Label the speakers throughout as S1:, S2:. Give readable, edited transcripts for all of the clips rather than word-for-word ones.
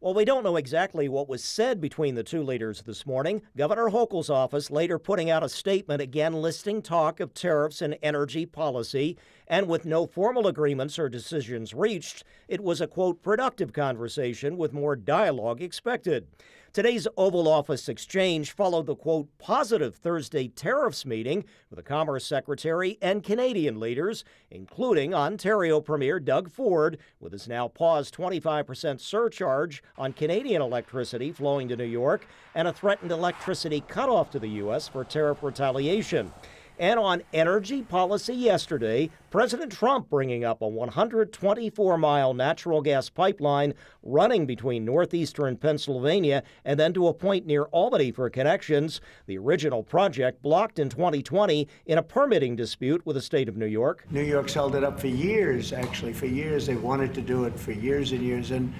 S1: Well, we don't know exactly what was said between the two leaders this morning. Governor Hochul's office later putting out a statement again listing talk of tariffs and energy policy. And with no formal agreements or decisions reached, it was a, quote, productive conversation with more dialogue expected. Today's Oval Office exchange followed the, quote, positive Thursday tariffs meeting with the Commerce Secretary and Canadian leaders, including Ontario Premier Doug Ford, with his now paused 25% surcharge on Canadian electricity flowing to New York and a threatened electricity cutoff to the U.S. for tariff retaliation. And on energy policy yesterday, President Trump bringing up a 124-mile natural gas pipeline running between northeastern Pennsylvania and then to a point near Albany for connections. The original project blocked in 2020 in a permitting dispute with the state of New York.
S2: New York's held it up for years, actually, for years. They wanted to do it for years and years, and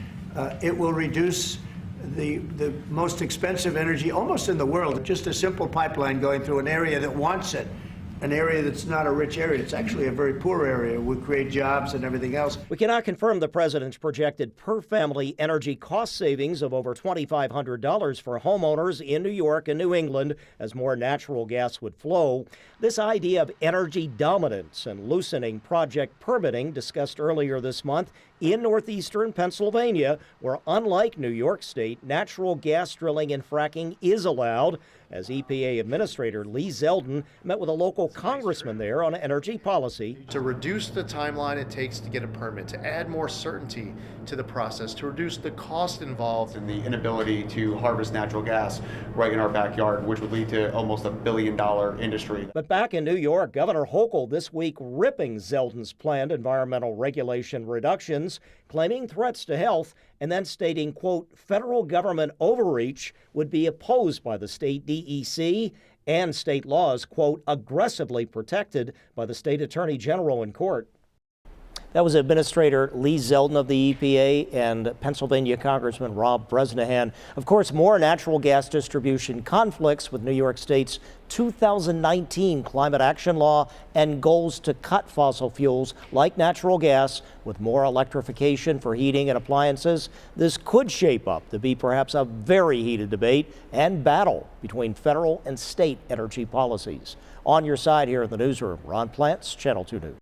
S2: it will reduce the most expensive energy almost in the world. Just a simple pipeline going through an area that wants it. An area that's not a rich area. It's actually a very poor area. Would create jobs and everything else.
S1: We cannot confirm the president's projected per-family energy cost savings of over $2,500 for homeowners in New York and New England as more natural gas would flow. This idea of energy dominance and loosening project permitting discussed earlier this month in northeastern Pennsylvania, where unlike New York State, natural gas drilling and fracking is allowed, as EPA Administrator Lee Zeldin met with a local congressman there on energy policy.
S3: To reduce the timeline it takes to get a permit, to add more certainty to the process, to reduce the cost involved
S4: and the inability to harvest natural gas right in our backyard, which would lead to almost $1 billion industry.
S1: But back in New York, Governor Hochul this week ripping Zeldin's planned environmental regulation reductions, claiming threats to health, and then stating, quote, federal government overreach would be opposed by the state DEC and state laws, quote, aggressively protected by the state attorney general in court. That was Administrator Lee Zeldin of the EPA and Pennsylvania Congressman Rob Bresnahan. Of course, more natural gas distribution conflicts with New York State's 2019 climate action law and goals to cut fossil fuels like natural gas with more electrification for heating and appliances. This could shape up to be perhaps a very heated debate and battle between federal and state energy policies. On your side here in the newsroom, Ron Plants, Channel 2 News.